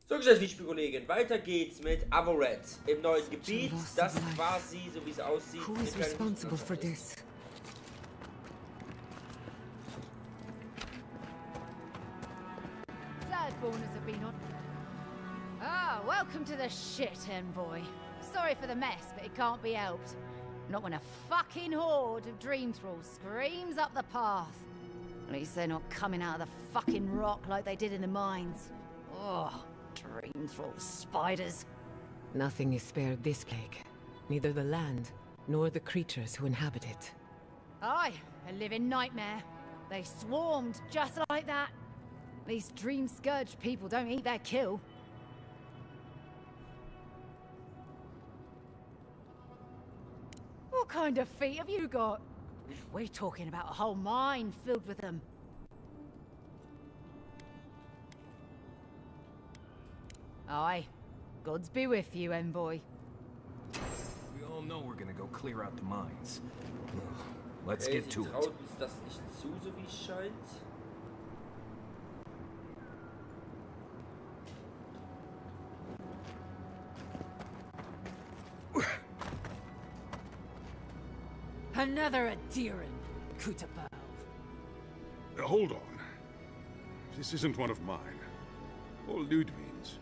So gesagt, wie Kollegen, weiter geht's mit Avowed im neuen Gebiet, das quasi, so wie es aussieht, Who is responsible for this? Thirdborners have been on. Ah, welcome to the shit, envoy. Sorry for the mess, but it can't be helped. Not when a fucking horde of dream thralls screams up the path. At least they're not coming out of the fucking rock like they did in the mines. Oh, dream thrall spiders. Nothing is spared this plague. Neither the land, nor the creatures who inhabit it. Aye, a living nightmare. They swarmed just like that. These dream scourge people don't eat their kill. What kind of feet have you got? We're talking about a whole mine filled with them. Aye. Gods be with you, envoy. We all know we're gonna go clear out the mines. Let's get to it. Traut uns das nicht zu, so wie es scheint. Another Adiran, Kutabal. Hold on. This isn't one of mine. Or Ludwig's.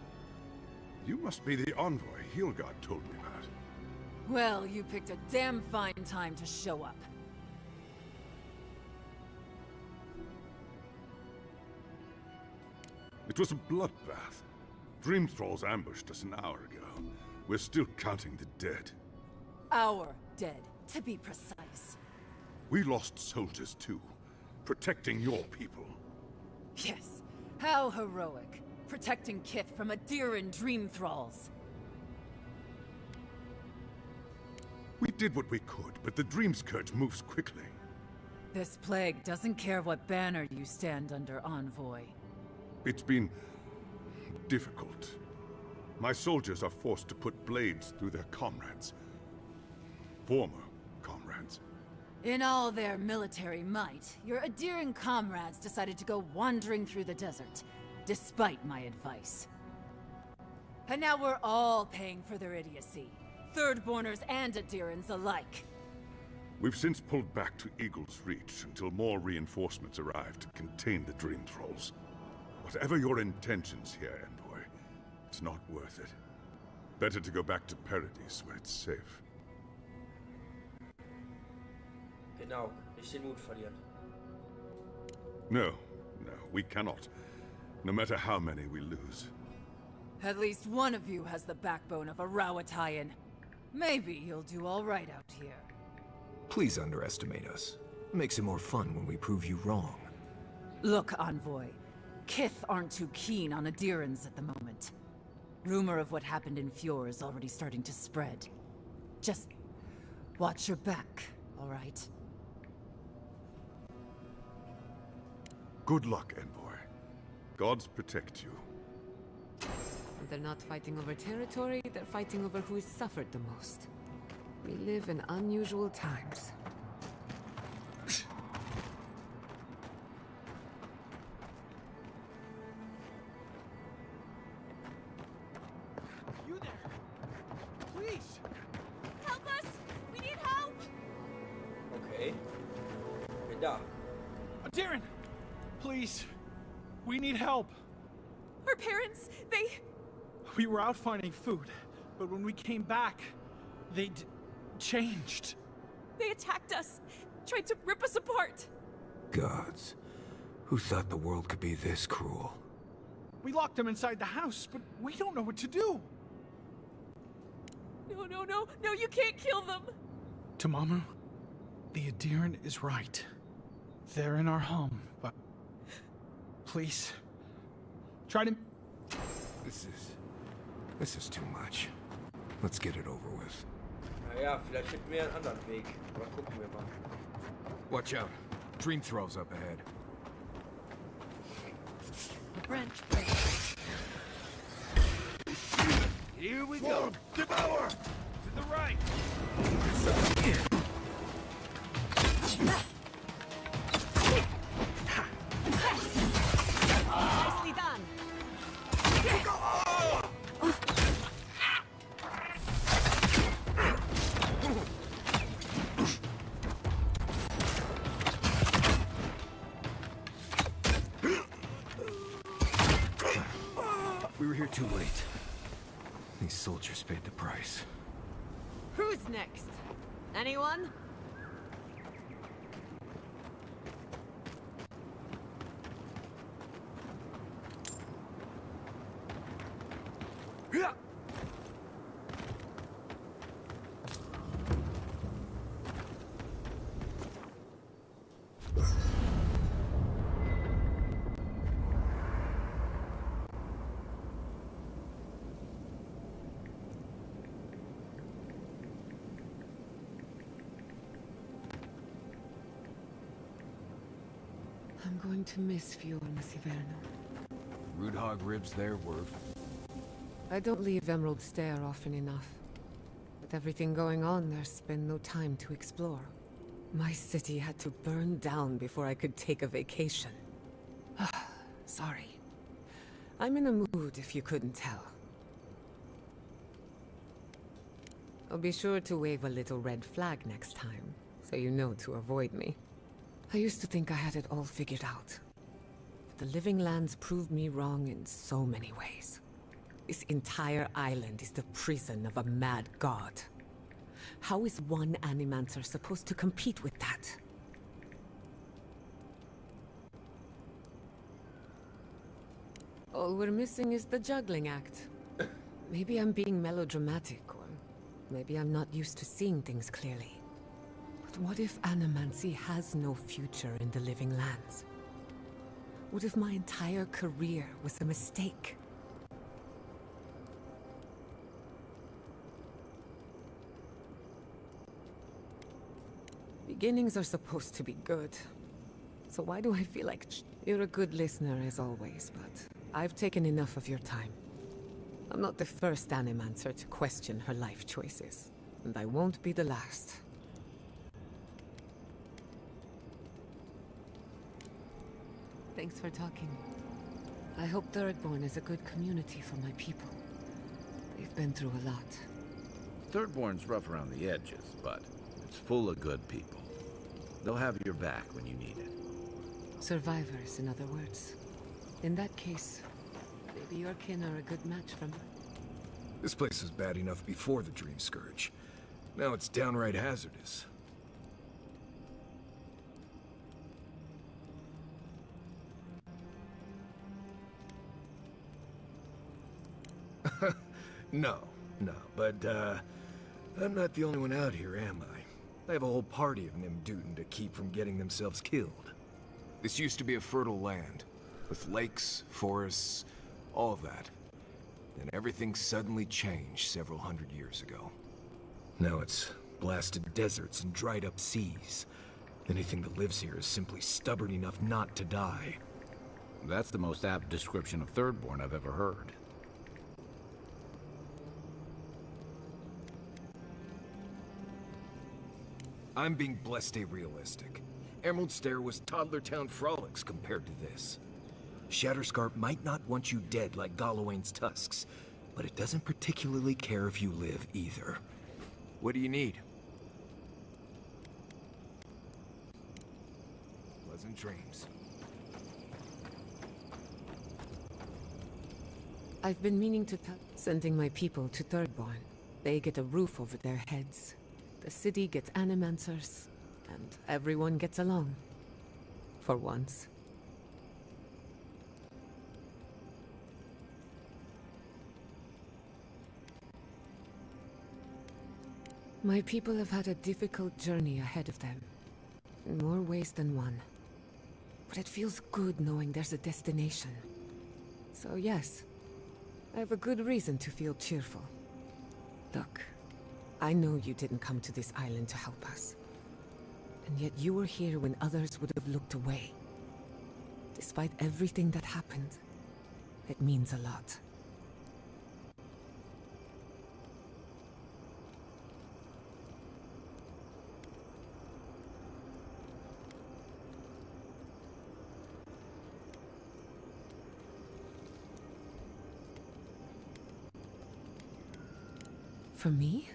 You must be the envoy Hilgard told me about. Well, you picked a damn fine time to show up. It was a bloodbath. Dream Thralls ambushed us an hour ago. We're still counting the dead. Our dead, to be precise. We lost soldiers too, protecting your people. Yes, how heroic. Protecting Kith from Adiran dream thralls. We did what we could, but the Dream Scourge moves quickly. This plague doesn't care what banner you stand under, envoy. It's been difficult. My soldiers are forced to put blades through their comrades. Former comrades. In all their military might, your Adiran comrades decided to go wandering through the desert, despite my advice. And now we're all paying for their idiocy. Thirdborners and Adirans alike. We've since pulled back to Eagle's Reach until more reinforcements arrive to contain the Dream Thralls. Whatever your intentions here, envoy, it's not worth it. Better to go back to Paradise where it's safe. Genau, nicht den Mut verlieren. No, we cannot. No matter how many we lose. At least one of you has the backbone of a Rawatayan. Maybe you'll do all right out here. Please underestimate us. Makes it more fun when we prove you wrong. Look, envoy. Kith aren't too keen on Adirans at the moment. Rumor of what happened in Fjord is already starting to spread. Just watch your back, all right? Good luck, envoy. Gods protect you. They're not fighting over territory, they're fighting over who has suffered the most. We live in unusual times. You there? Please! Help us! We need help! Okay. Bin da. Darren! Please! We need help! Our parents, We were out finding food, but when we came back, they changed. They attacked us, tried to rip us apart. Gods. Who thought the world could be this cruel? We locked them inside the house, but we don't know what to do. No, you can't kill them. Tamamu, the Adiran is right. They're in our home, but please, try to... This is too much. Let's get it over with. Naja, vielleicht finden wir einen anderen Weg. Aber gucken wir mal. Watch out. Dream Thralls up ahead. Branch. Here we go! Devour! To the right! Nicely done. We were here too late. These soldiers paid the price. Who's next? Anyone? I'm going to miss Fiorna Siverno. Root hog ribs there, word. I don't leave Emerald Stair often enough. With everything going on, there's been no time to explore. My city had to burn down before I could take a vacation. Sorry. I'm in a mood, if you couldn't tell. I'll be sure to wave a little red flag next time, so you know to avoid me. I used to think I had it all figured out. But the Living Lands proved me wrong in so many ways. This entire island is the prison of a mad god. How is one Animancer supposed to compete with that? All we're missing is the juggling act. Maybe I'm being melodramatic, or maybe I'm not used to seeing things clearly. But what if Animancy has no future in the Living Lands? What if my entire career was a mistake? Beginnings are supposed to be good. So why do I feel like you're a good listener as always, but I've taken enough of your time. I'm not the first Animancer to question her life choices, and I won't be the last. Thanks for talking. I hope Thirdborn is a good community for my people. They've been through a lot. Thirdborn's rough around the edges, but it's full of good people. They'll have your back when you need it. Survivors, in other words. In that case, maybe your kin are a good match for me. This place was bad enough before the Dream Scourge. Now it's downright hazardous. No, but, I'm not the only one out here, am I? I have a whole party of Nimdutin to keep from getting themselves killed. This used to be a fertile land, with lakes, forests, all of that. Then everything suddenly changed several hundred years ago. Now it's blasted deserts and dried up seas. Anything that lives here is simply stubborn enough not to die. That's the most apt description of Thirdborn I've ever heard. I'm being blessed realistic. Emerald Stair was toddler town frolics compared to this. Shatterscarp might not want you dead like Galawain's tusks, but it doesn't particularly care if you live either. What do you need? Pleasant dreams. I've been meaning to sending my people to Thirdborn. They get a roof over their heads. The city gets Animancers, and everyone gets along. For once. My people have had a difficult journey ahead of them, in more ways than one. But it feels good knowing there's a destination. So yes, I have a good reason to feel cheerful. Look, I know you didn't come to this island to help us. And yet you were here when others would have looked away. Despite everything that happened, it means a lot. For me?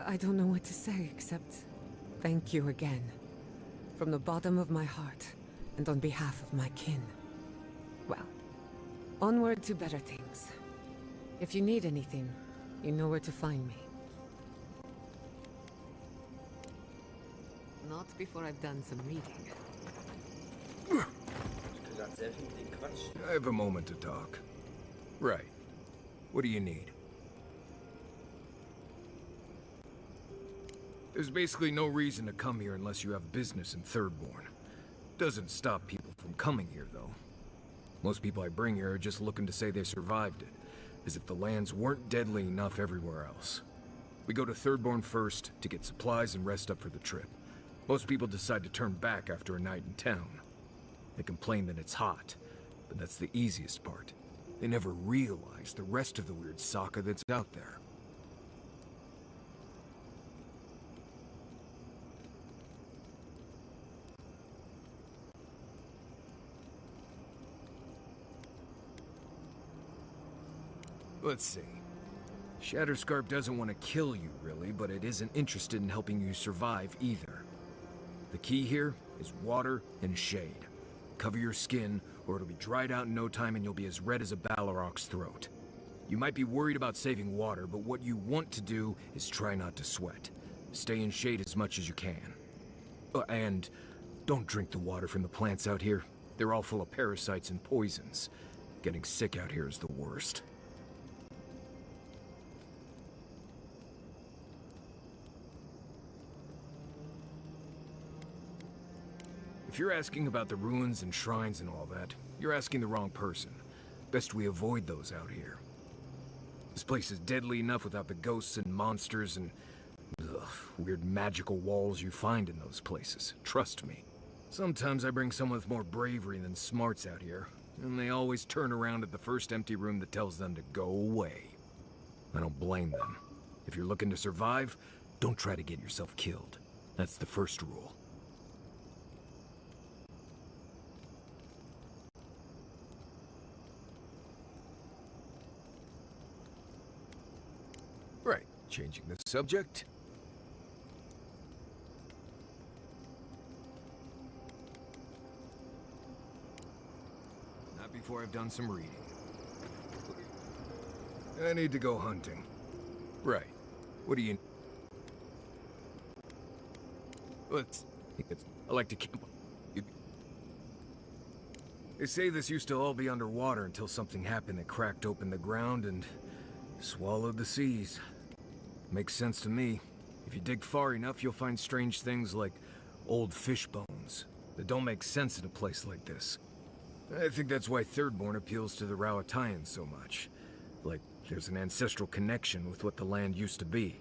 I don't know what to say except thank you again. From the bottom of my heart, and on behalf of my kin. Well, Onward to better things. If you need anything, you know where to find me. Not before I've done some reading. Gerade sehr viel mit dem Quatsch. I have a moment to talk. Right. What do you need? There's basically no reason to come here unless you have business in Thirdborn. Doesn't stop people from coming here, though. Most people I bring here are just looking to say they survived it, as if the lands weren't deadly enough everywhere else. We go to Thirdborn first to get supplies and rest up for the trip. Most people decide to turn back after a night in town. They complain that it's hot, but that's the easiest part. They never realize the rest of the weird Sokka that's out there. Let's see. Shatterscarp doesn't want to kill you, really, but it isn't interested in helping you survive either. The key here is water and shade. Cover your skin, or it'll be dried out in no time and you'll be as red as a Balrog's throat. You might be worried about saving water, but what you want to do is try not to sweat. Stay in shade as much as you can. And don't drink the water from the plants out here. They're all full of parasites and poisons. Getting sick out here is the worst. If you're asking about the ruins and shrines and all that, you're asking the wrong person. Best we avoid those out here. This place is deadly enough without the ghosts and monsters and weird magical walls you find in those places. Trust me. Sometimes I bring someone with more bravery than smarts out here, and they always turn around at the first empty room that tells them to go away. I don't blame them. If you're looking to survive, don't try to get yourself killed. That's the first rule. Right, changing the subject. Not before I've done some reading. I need to go hunting. Right. What do you... I like to camp... They say this used to all be underwater until something happened that cracked open the ground and swallowed the seas. Makes sense to me. If you dig far enough, you'll find strange things like old fish bones that don't make sense in a place like this. I think that's why Thirdborn appeals to the Rauataians so much. Like, there's an ancestral connection with what the land used to be.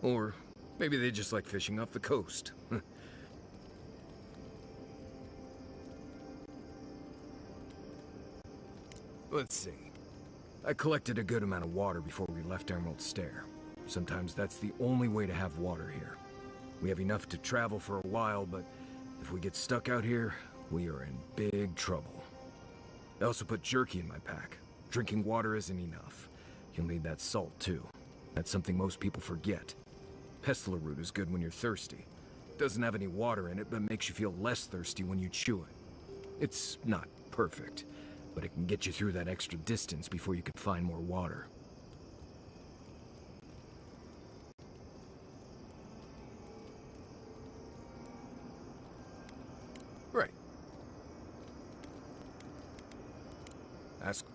Or maybe they just like fishing off the coast. Let's see. I collected a good amount of water before we left Emerald Stair. Sometimes that's the only way to have water here. We have enough to travel for a while, but if we get stuck out here, we are in big trouble. I also put jerky in my pack. Drinking water isn't enough. You'll need that salt too. That's something most people forget. Pestler root is good when you're thirsty. Doesn't have any water in it, but makes you feel less thirsty when you chew it. It's not perfect, but it can get you through that extra distance before you can find more water. Right. Ask.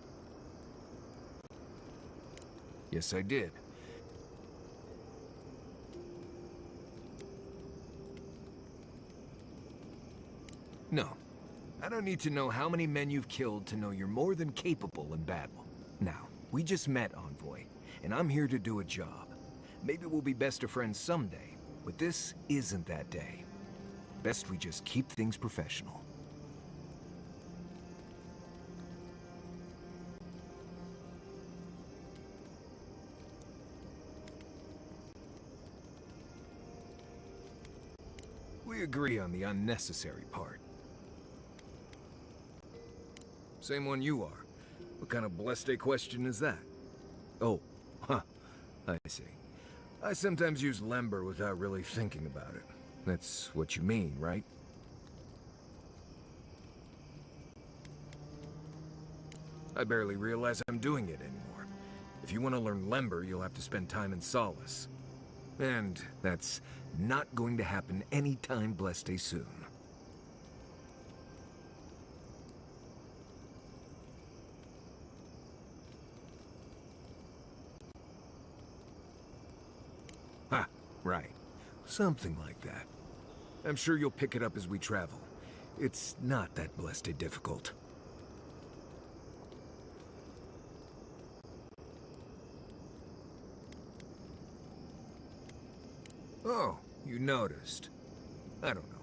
Yes, I did. No. I don't need to know how many men you've killed to know you're more than capable in battle. Now, we just met, Envoy, and I'm here to do a job. Maybe we'll be best of friends someday, but this isn't that day. Best we just keep things professional. We agree on the unnecessary part. Same one you are. What kind of blessed question is that? Oh, huh. I see. I sometimes use lember without really thinking about it. That's what you mean, right? I barely realize I'm doing it anymore. If you want to learn Lember, you'll have to spend time in Solace. And that's not going to happen anytime blessed soon. Ha, right. Something like that. I'm sure you'll pick it up as we travel. It's not that blessed difficult. Oh, you noticed. I don't know.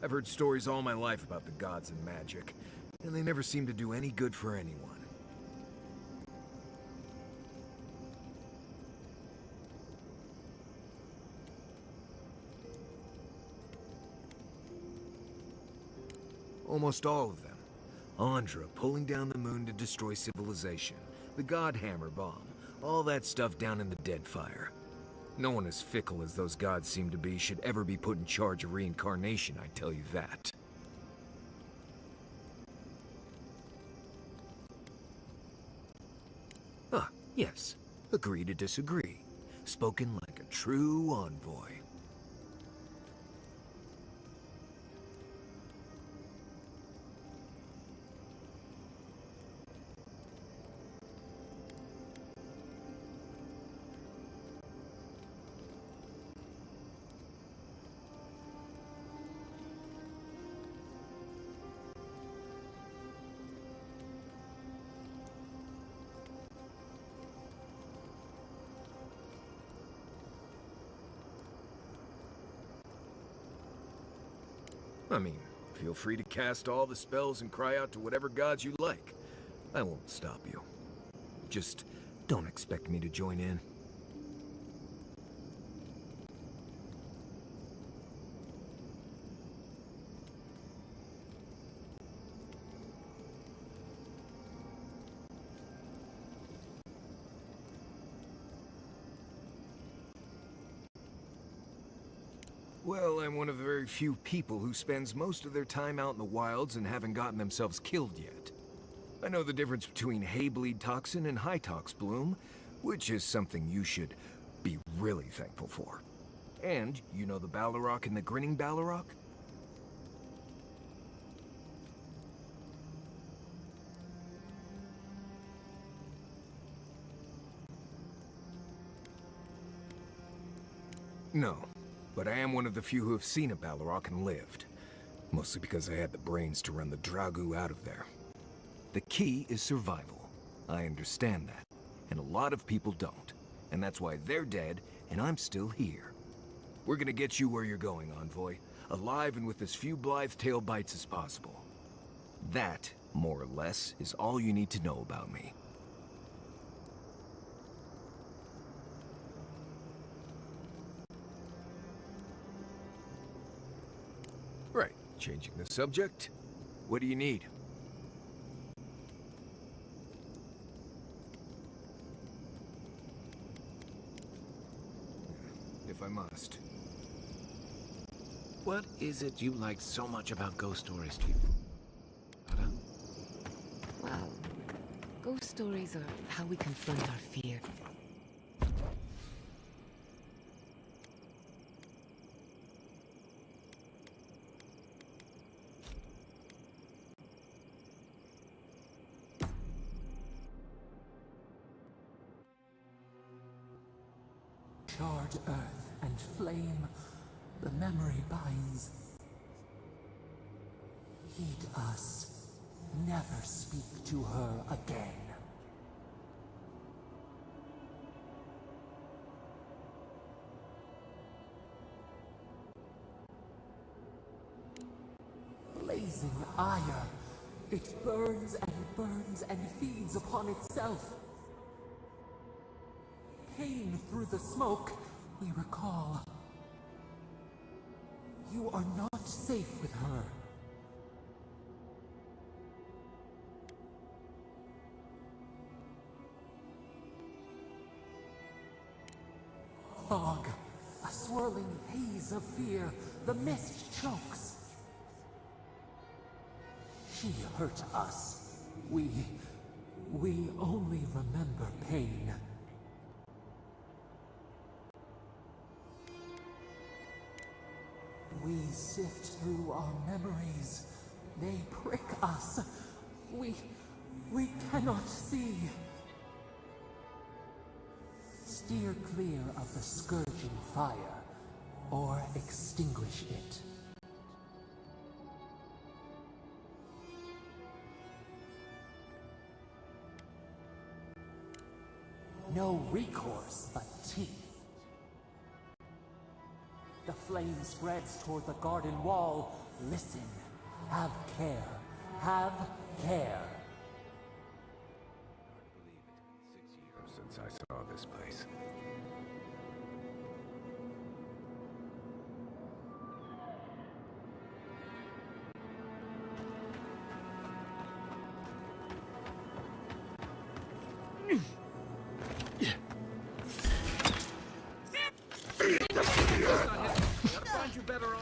I've heard stories all my life about the gods and magic, and they never seem to do any good for anyone. Almost all of them. Andra pulling down the moon to destroy civilization, the God Hammer bomb, all that stuff down in the Deadfire. No one as fickle as those gods seem to be should ever be put in charge of reincarnation, I tell you that. Ah, yes. Agree to disagree. Spoken like a true envoy. I mean, feel free to cast all the spells and cry out to whatever gods you like. I won't stop you. Just don't expect me to join in. Well, I'm one of the very few people who spends most of their time out in the wilds and haven't gotten themselves killed yet. I know the difference between Haybleed toxin and Hytox bloom, which is something you should be really thankful for. And you know the Balrog and the Grinning Balrog? No. But I am one of the few who have seen a Balrog and lived. Mostly because I had the brains to run the Dragu out of there. The key is survival. I understand that. And a lot of people don't. And that's why they're dead, and I'm still here. We're gonna get you where you're going, Envoy. Alive and with as few blithe tail bites as possible. That, more or less, is all you need to know about me. Right, changing the subject. What do you need? If I must. What is it you like so much about ghost stories, Chief? Well, ghost stories are how we confront our fear. Charred earth and flame, the memory binds. Heed us, never speak to her again. Blazing ire, it burns and feeds upon itself. Pain through the smoke, we recall. You are not safe with her. Fog, a swirling haze of fear, the mist chokes. She hurt us. We We only remember pain. We sift through our memories. They prick us. We cannot see. Steer clear of the scourging fire, or extinguish it. No recourse but teeth. The flame spreads toward the garden wall. Listen. Have care. Have care. Hard to believe it's been 6 years since I saw this place. Find you better armor.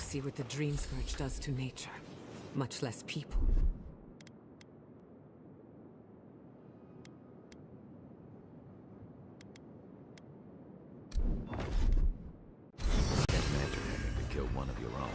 See what the Dream Scourge does to nature, much less people. Can't imagine having to kill one of your own.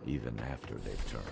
Even after they've turned.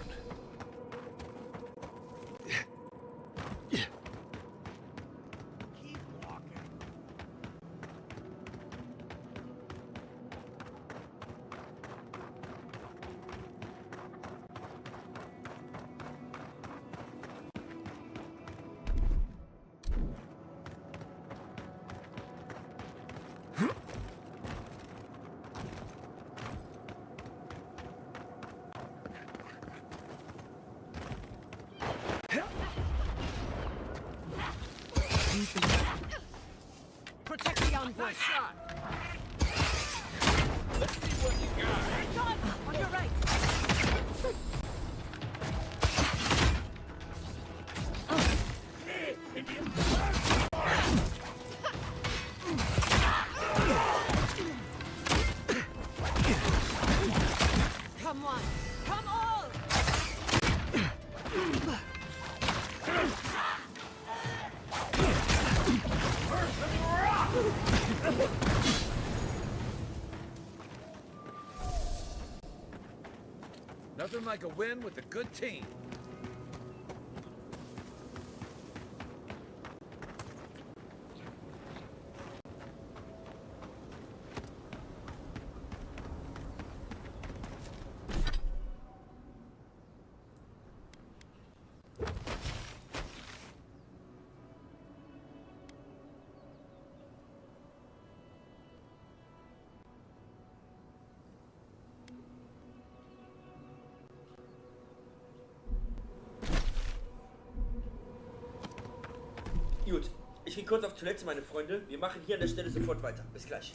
Protect the envoy. Nice shot! Let's see what you got. John, on your right. Come on, come on! Nothing like a win with a good team. Gut. Ich gehe kurz auf Toilette, meine Freunde. Wir machen hier an der Stelle sofort weiter. Bis gleich.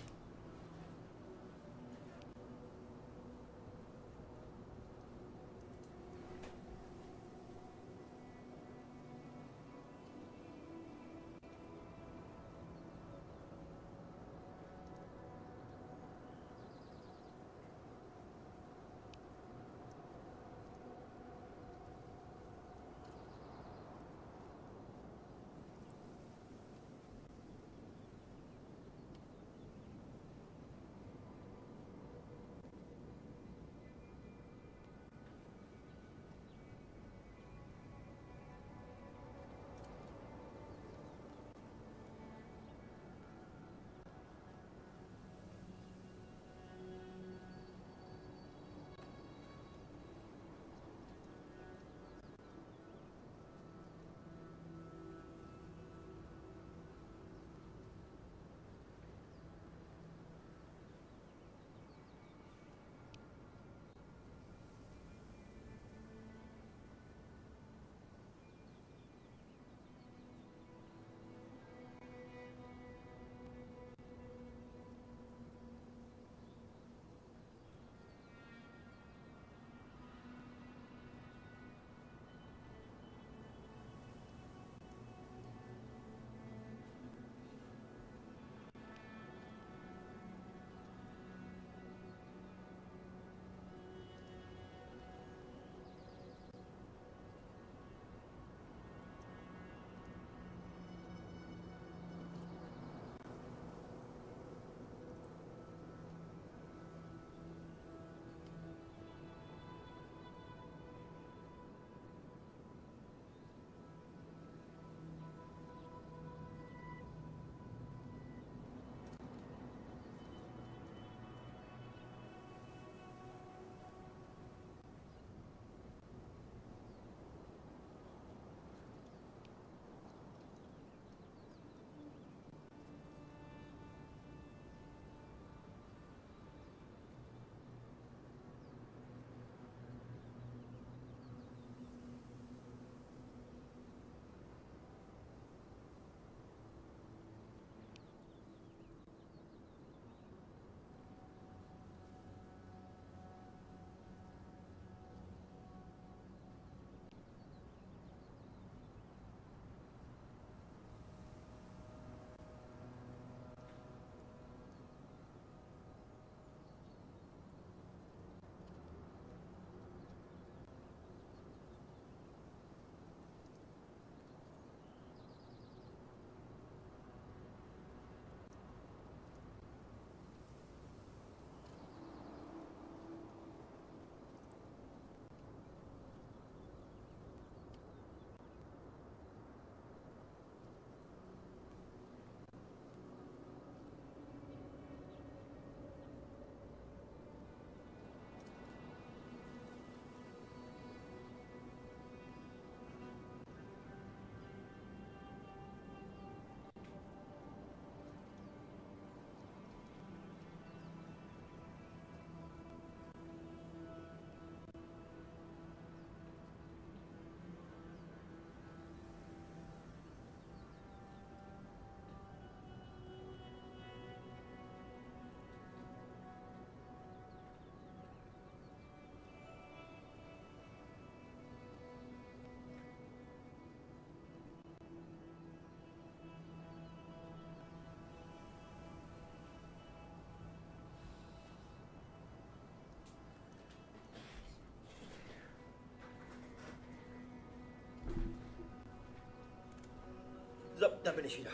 So, da bin ich wieder.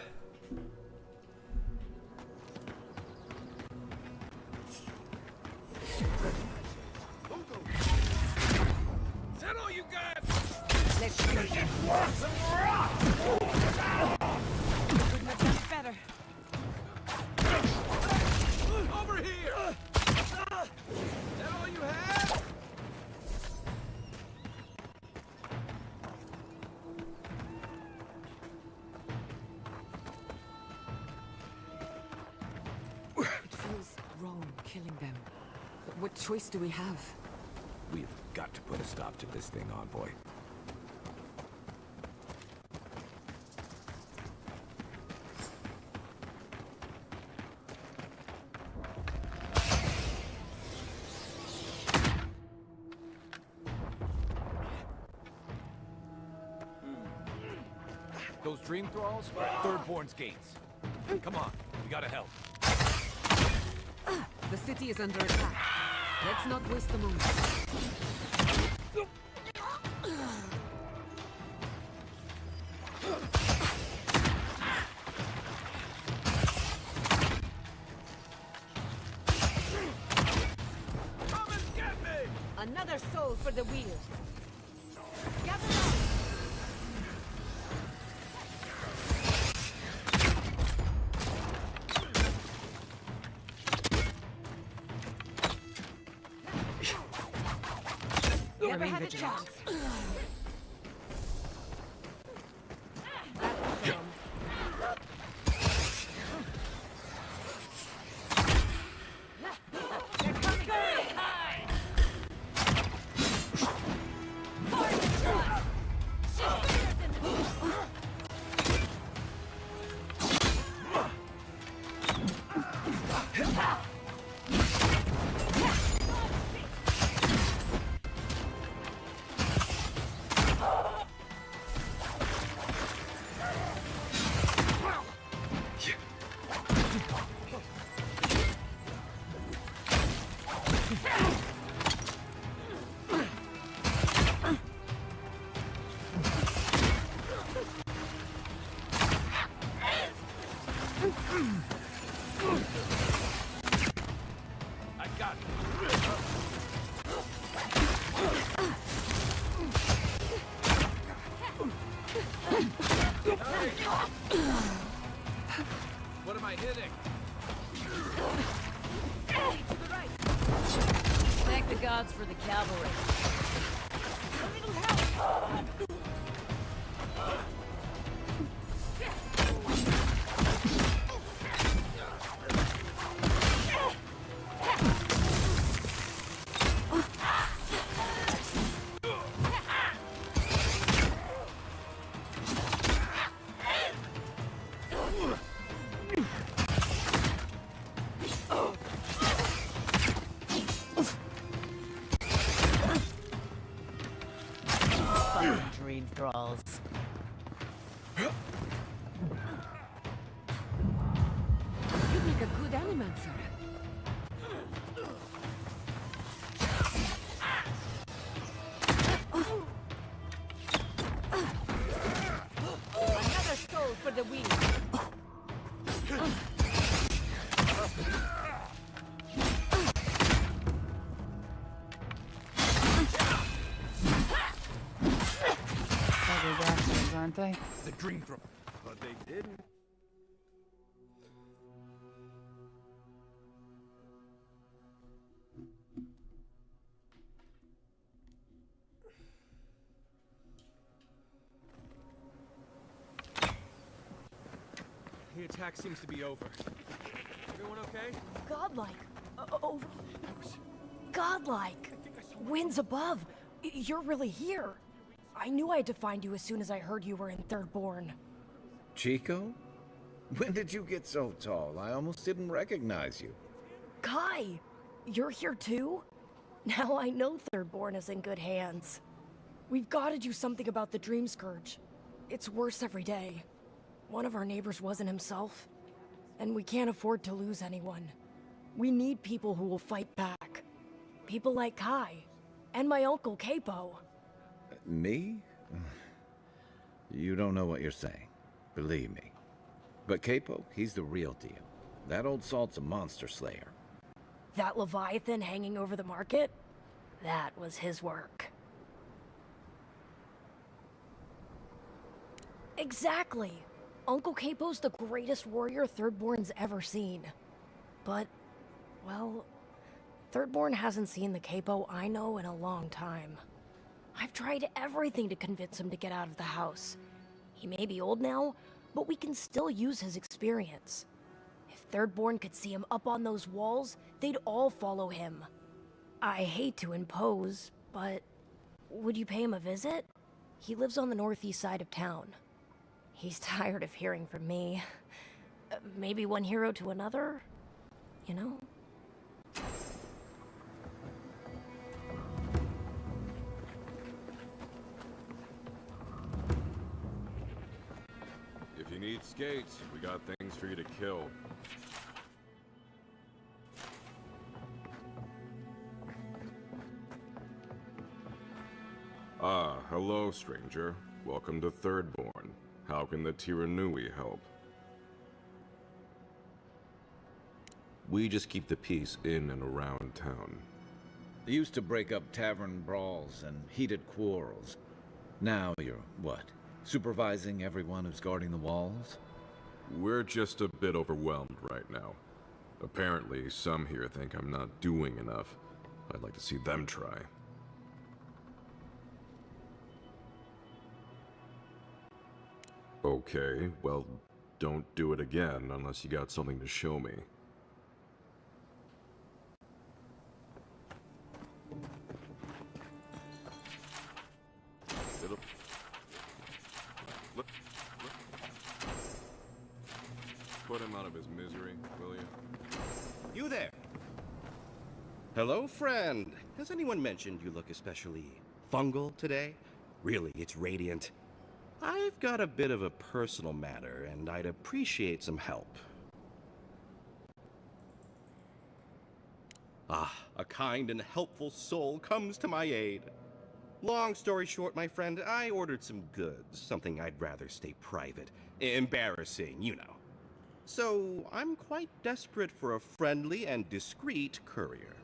Is that all you got? Let's go. Couldn't have done better. Over here! Is that all you have? It feels wrong killing them. But what choice do we have? We've got to put a stop to this thing, Envoy. Those dream thralls are at Thirdborn's gates. Come on, we gotta help. The city is under attack. Let's not waste a moment. Come and get me! Another soul for the wheel. Gather Never had a chance. I got it. What am I hitting? To the right. Thank the gods for the cavalry. A little help. Dream thralls. You'd make a good animancer. Another soul for the wheel. Ugly bastards, aren't they? The dream throw. But they didn't. The attack seems to be over. Everyone okay? Godlike. Over. Godlike. Winds above. You're really here. I knew I had to find you as soon as I heard you were in Thirdborn. Chico? When did you get so tall? I almost didn't recognize you. Kai! You're here too? Now I know Thirdborn is in good hands. We've got to do something about the Dream Scourge. It's worse every day. One of our neighbors wasn't himself, and we can't afford to lose anyone. We need people who will fight back. People like Kai, and my uncle Capo. Me? You don't know what you're saying. Believe me. But Capo, he's the real deal. That old salt's a monster slayer. That Leviathan hanging over the market? That was his work. Exactly. Uncle Capo's the greatest warrior Thirdborn's ever seen. But, well, Thirdborn hasn't seen the Capo I know in a long time. I've tried everything to convince him to get out of the house. He may be old now, but we can still use his experience. If Thirdborn could see him up on those walls, they'd all follow him. I hate to impose, but would you pay him a visit? He lives on the northeast side of town. He's tired of hearing from me. Maybe one hero to another, you know? need skates. We got things for you to kill. Ah, hello, stranger. Welcome to Thirdborn. How can the Tiranui help? We just keep the peace in and around town. They used to break up tavern brawls and heated quarrels. Now you're, what, supervising everyone who's guarding the walls? We're just a bit overwhelmed right now. Apparently, some here think I'm not doing enough. I'd like to see them try. Okay, well, don't do it again unless you got something to show me. Put him out of his misery, will you? You there! Hello, friend. Has anyone mentioned you look especially fungal today? Really, it's radiant. I've got a bit of a personal matter, and I'd appreciate some help. Ah, a kind and helpful soul comes to my aid. Long story short, my friend, I ordered some goods, something I'd rather stay private. Embarrassing, you know. So, I'm quite desperate for a friendly and discreet courier.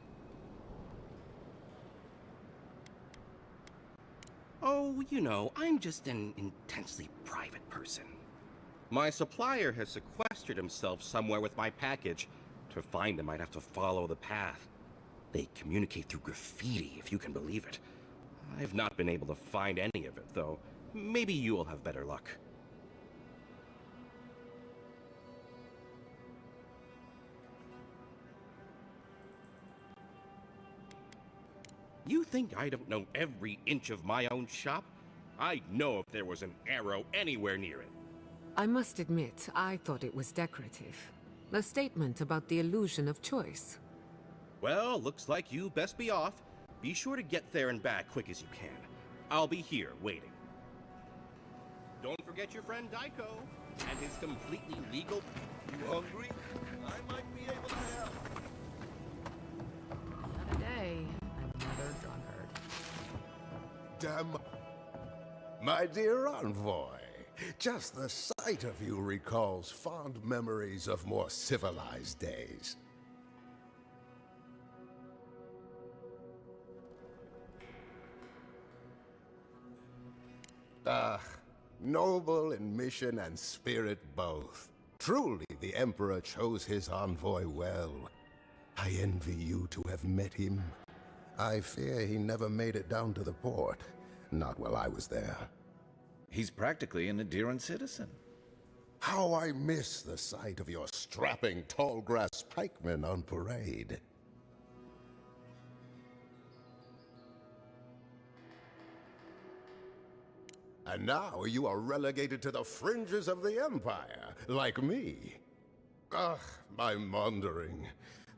Oh, you know, I'm just an intensely private person. My supplier has sequestered himself somewhere with my package. To find him, I'd have to follow the path. They communicate through graffiti, if you can believe it. I've not been able to find any of it, though. Maybe you'll have better luck. You think I don't know every inch of my own shop? I'd know if there was an arrow anywhere near it. I must admit, I thought it was decorative. A statement about the illusion of choice. Well, looks like you best be off. Be sure to get there and back quick as you can. I'll be here waiting. Don't forget your friend Daiko and his completely legal... You hungry? I might be able to help. Another day, another drunkard. Damn. My dear envoy, just the sight of you recalls fond memories of more civilized days. Ah, noble in mission and spirit both. Truly, the Emperor chose his envoy well. I envy you to have met him. I fear he never made it down to the port. Not while I was there. He's practically an Adiran citizen. How I miss the sight of your strapping tall-grass pikemen on parade. And now you are relegated to the fringes of the Empire, like me. Ugh, my maundering.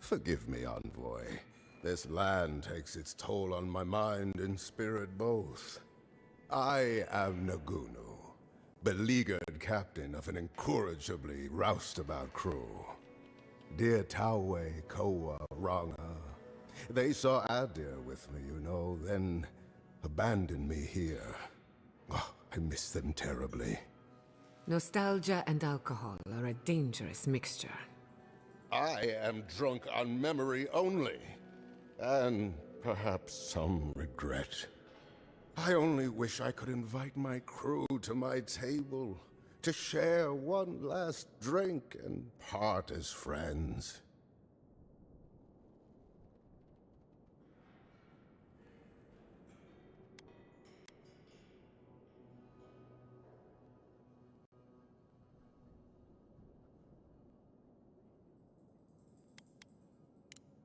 Forgive me, envoy. This land takes its toll on my mind and spirit both. I am Nagunu, beleaguered captain of an incorrigibly roustabout crew. Dear Taue, Koa, Ranga, they saw Adir with me, you know, then abandoned me here. Oh, I miss them terribly. Nostalgia and alcohol are a dangerous mixture. I am drunk on memory only, and perhaps some regret. I only wish I could invite my crew to my table, to share one last drink and part as friends.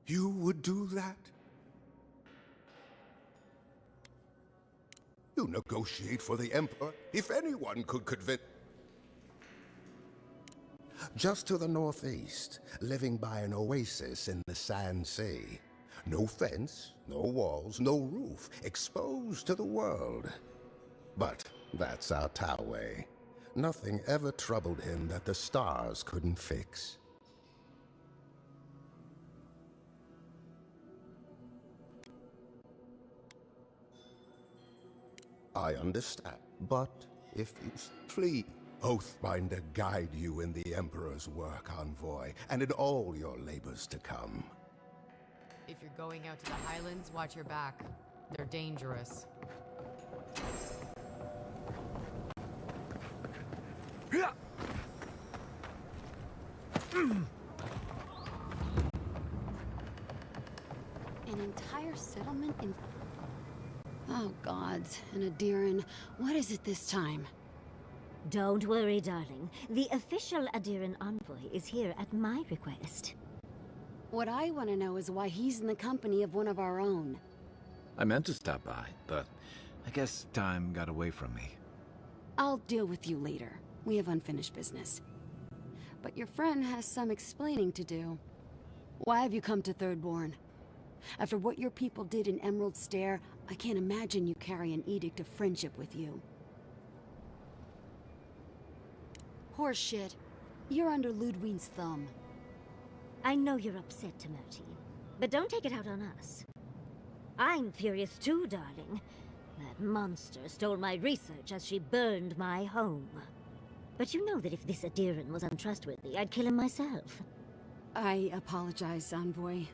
You would do that? You negotiate for the Emperor if anyone could convince... Just to the northeast, living by an oasis in the Sand Sea. No fence, no walls, no roof, exposed to the world. But that's our Taue. Nothing ever troubled him that the stars couldn't fix. I understand, but if you please, Oathbinder guide you in the Emperor's work, Envoy, and in all your labors to come. If you're going out to the Highlands, watch your back. They're dangerous. An entire settlement in... Oh, gods. And Adiran, what is it this time? Don't worry, darling. The official Adiran envoy is here at my request. What I want to know is why he's in the company of one of our own. I meant to stop by, but I guess time got away from me. I'll deal with you later. We have unfinished business. But your friend has some explaining to do. Why have you come to Thirdborn? After what your people did in Emerald Stair, I can't imagine you carry an edict of friendship with you. Horseshit. You're under Ludwig's thumb. I know you're upset, Timothy, but don't take it out on us. I'm furious too, darling. That monster stole my research as she burned my home. But you know that if this Adiran was untrustworthy, I'd kill him myself. I apologize, Envoy.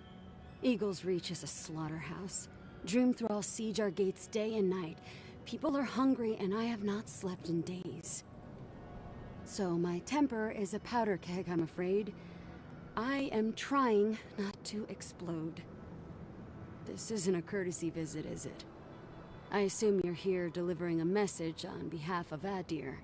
Eagle's Reach is a slaughterhouse. Dreamthralls siege our gates day and night. People are hungry, and I have not slept in days. So my temper is a powder keg, I'm afraid. I am trying not to explode. This isn't a courtesy visit, is it? I assume you're here delivering a message on behalf of Adir.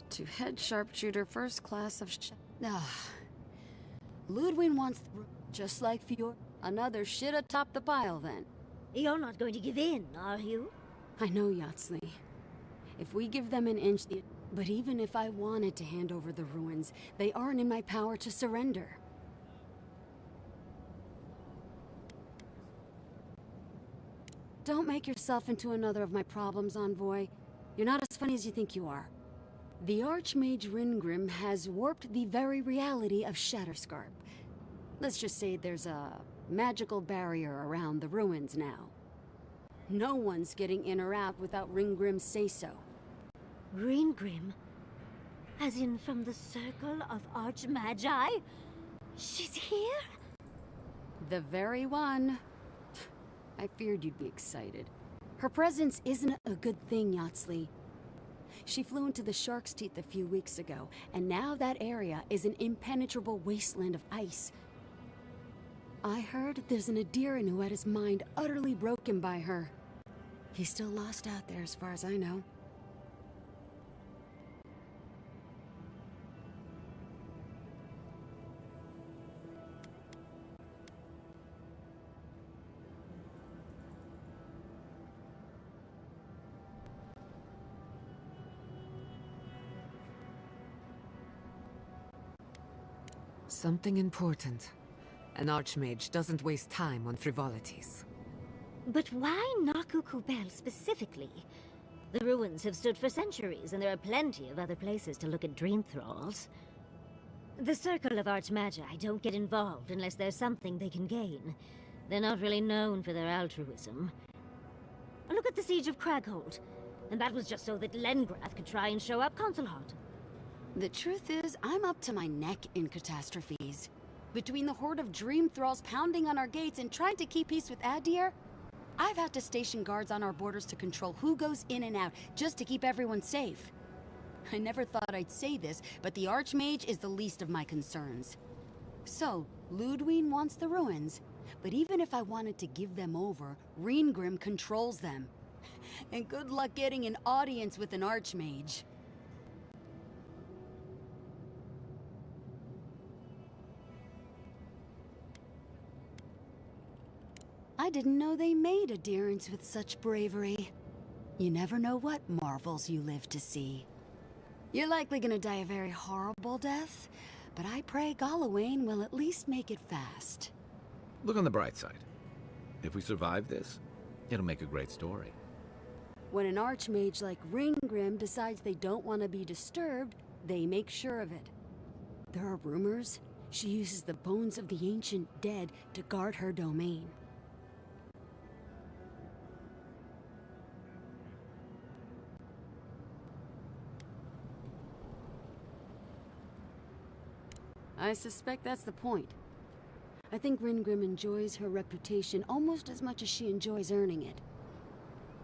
To head sharpshooter, first class of Ludwig wants just like Fior. Another shit atop the pile, then. You're not going to give in, are you? I know, Yatsley. If we give them an inch, but even if I wanted to hand over the ruins, they aren't in my power to surrender. Don't make yourself into another of my problems, Envoy. You're not as funny as you think you are. The Archmage Ringrim has warped the very reality of Shatterscarp. Let's just say there's a magical barrier around the ruins now. No one's getting in or out without Ringgrim's say-so. Ringgrim? As in from the Circle of Archmagi? She's here? The very one. I feared you'd be excited. Her presence isn't a good thing, Yatsley. She flew into the Shark's Teeth a few weeks ago, and now that area is an impenetrable wasteland of ice. I heard there's an Adiran who had his mind utterly broken by her. He's still lost out there as far as I know. Something important. An Archmage doesn't waste time on frivolities. But why Naku Kubel specifically? The ruins have stood for centuries, and there are plenty of other places to look at dream thralls. The Circle of Archmagi don't get involved unless there's something they can gain. They're not really known for their altruism. Look at the Siege of Craghold. And that was just so that Lengrath could try and show up Consulhot. The truth is, I'm up to my neck in catastrophes. Between the horde of dream thralls pounding on our gates and trying to keep peace with Adir, I've had to station guards on our borders to control who goes in and out, just to keep everyone safe. I never thought I'd say this, but the Archmage is the least of my concerns. So, Ludwig wants the ruins, but even if I wanted to give them over, Ringgrim controls them. And good luck getting an audience with an Archmage. I didn't know they made adherents with such bravery. You never know what marvels you live to see. You're likely gonna die a very horrible death, but I pray Galawain will at least make it fast. Look on the bright side. If we survive this, it'll make a great story. When an archmage like Ringgrim decides they don't want to be disturbed, they make sure of it. There are rumors she uses the bones of the ancient dead to guard her domain. I suspect that's the point. I think Ringgrim enjoys her reputation almost as much as she enjoys earning it.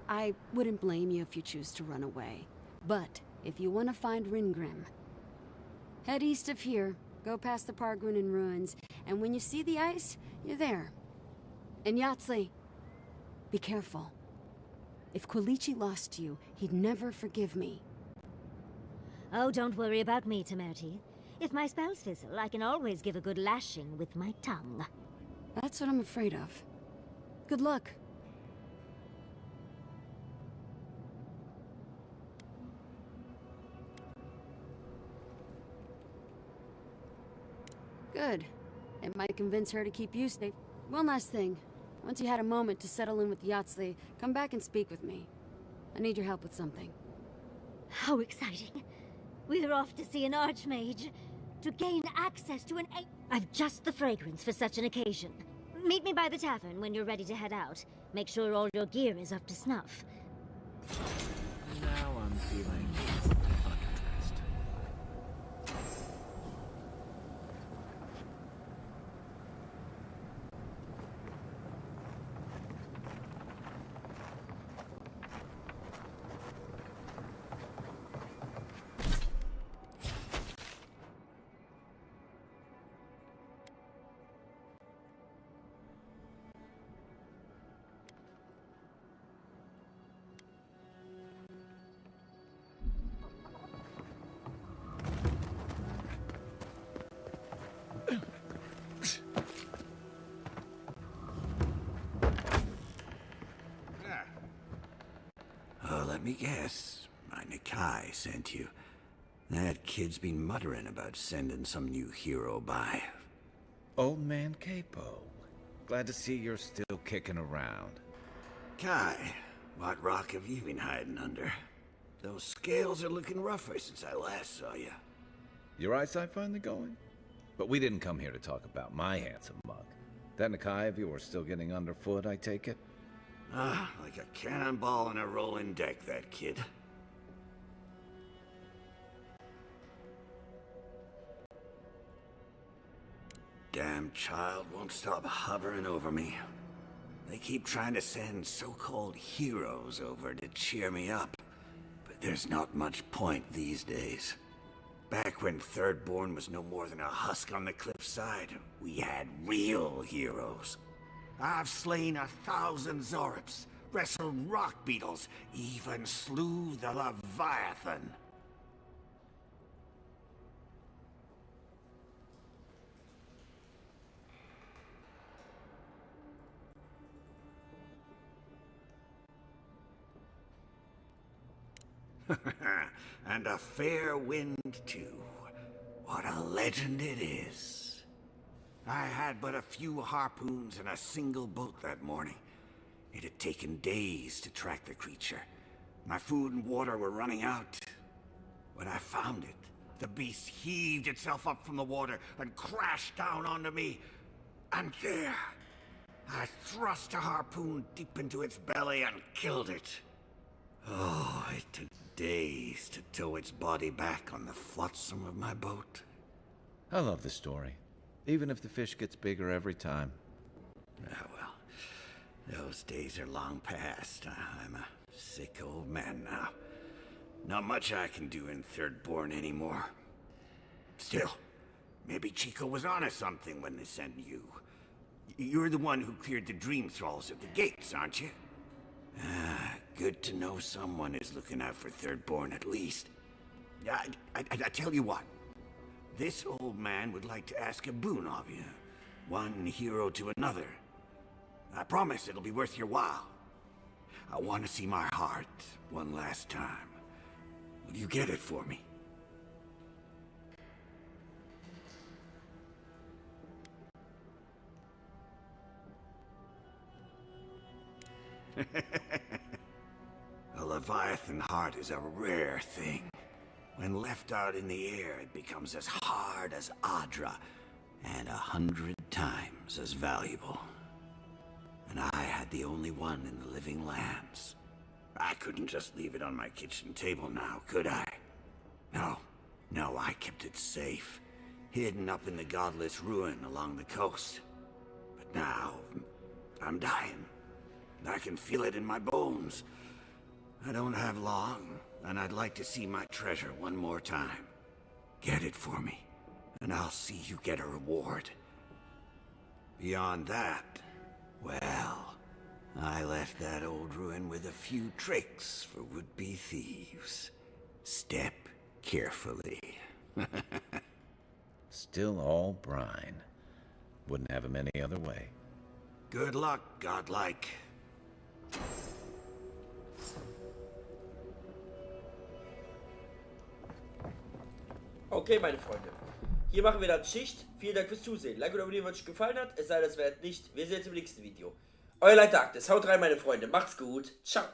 I wouldn't blame you if you choose to run away. But if you want to find Ringgrim, head east of here, go past the Pargunin ruins, and when you see the ice, you're there. And Yahtzee, be careful. If Quilichi lost you, he'd never forgive me. Oh, don't worry about me, Temerity. If my spells fizzle, I can always give a good lashing with my tongue. That's what I'm afraid of. Good luck. Good. It might convince her to keep you safe. One last thing. Once you had a moment to settle in with Yahtzee, come back and speak with me. I need your help with something. How exciting. We're off to see an archmage. To gain access to an I've just the fragrance for such an occasion. Meet me by the tavern when you're ready to head out. Make sure all your gear is up to snuff. Now I'm feeling underdressed. Let me guess. My Nikai sent you. That kid's been muttering about sending some new hero by. Old man Capo. Glad to see you're still kicking around. Kai, what rock have you been hiding under? Those scales are looking rougher since I last saw you. Your eyesight finally going? But we didn't come here to talk about my handsome mug. That Nikai of yours still getting underfoot, I take it? Ah, like a cannonball on a rolling deck, that kid. Damn child won't stop hovering over me. They keep trying to send so-called heroes over to cheer me up, but there's not much point these days. Back when Thirdborn was no more than a husk on the cliffside, we had real heroes. I've slain 1,000 Zorips, wrestled rock beetles, even slew the Leviathan. And a fair wind, too. What a legend it is. I had but a few harpoons and a single boat that morning. It had taken days to track the creature. My food and water were running out. When I found it, the beast heaved itself up from the water and crashed down onto me. And there, I thrust a harpoon deep into its belly and killed it. Oh, it took days to tow its body back on the flotsam of my boat. I love the story, even if the fish gets bigger every time. Ah, well, those days are long past. I'm a sick old man now. Not much I can do in Thirdborn anymore. Still, maybe Chico was onto something when they sent you. You're the one who cleared the dream thralls at the gates, aren't you? Ah, good to know someone is looking out for Thirdborn at least. I tell you what. This old man would like to ask a boon of you. One hero to another. I promise it'll be worth your while. I want to see my heart one last time. Will you get it for me? A Leviathan heart is a rare thing. When left out in the air, it becomes as hard as Adra, and 100 times as valuable. And I had the only one in the living lands. I couldn't just leave it on my kitchen table now, could I? No, I kept it safe, hidden up in the godless ruin along the coast. But now, I'm dying. I can feel it in my bones. I don't have long, and I'd like to see my treasure one more time. Get it for me, and I'll see you get a reward. Beyond that, well, I left that old ruin with a few tricks for would-be thieves. Step carefully. Still all brine. Wouldn't have him any other way. Good luck, godlike. Okay, meine Freunde. Hier machen wir dann Schicht. Vielen Dank fürs Zusehen. Like oder abonnieren, wenn es euch gefallen hat. Es sei denn, es wäre nicht. Wir sehen uns im nächsten Video. Euer Light Darkness. Haut rein, meine Freunde. Macht's gut. Ciao.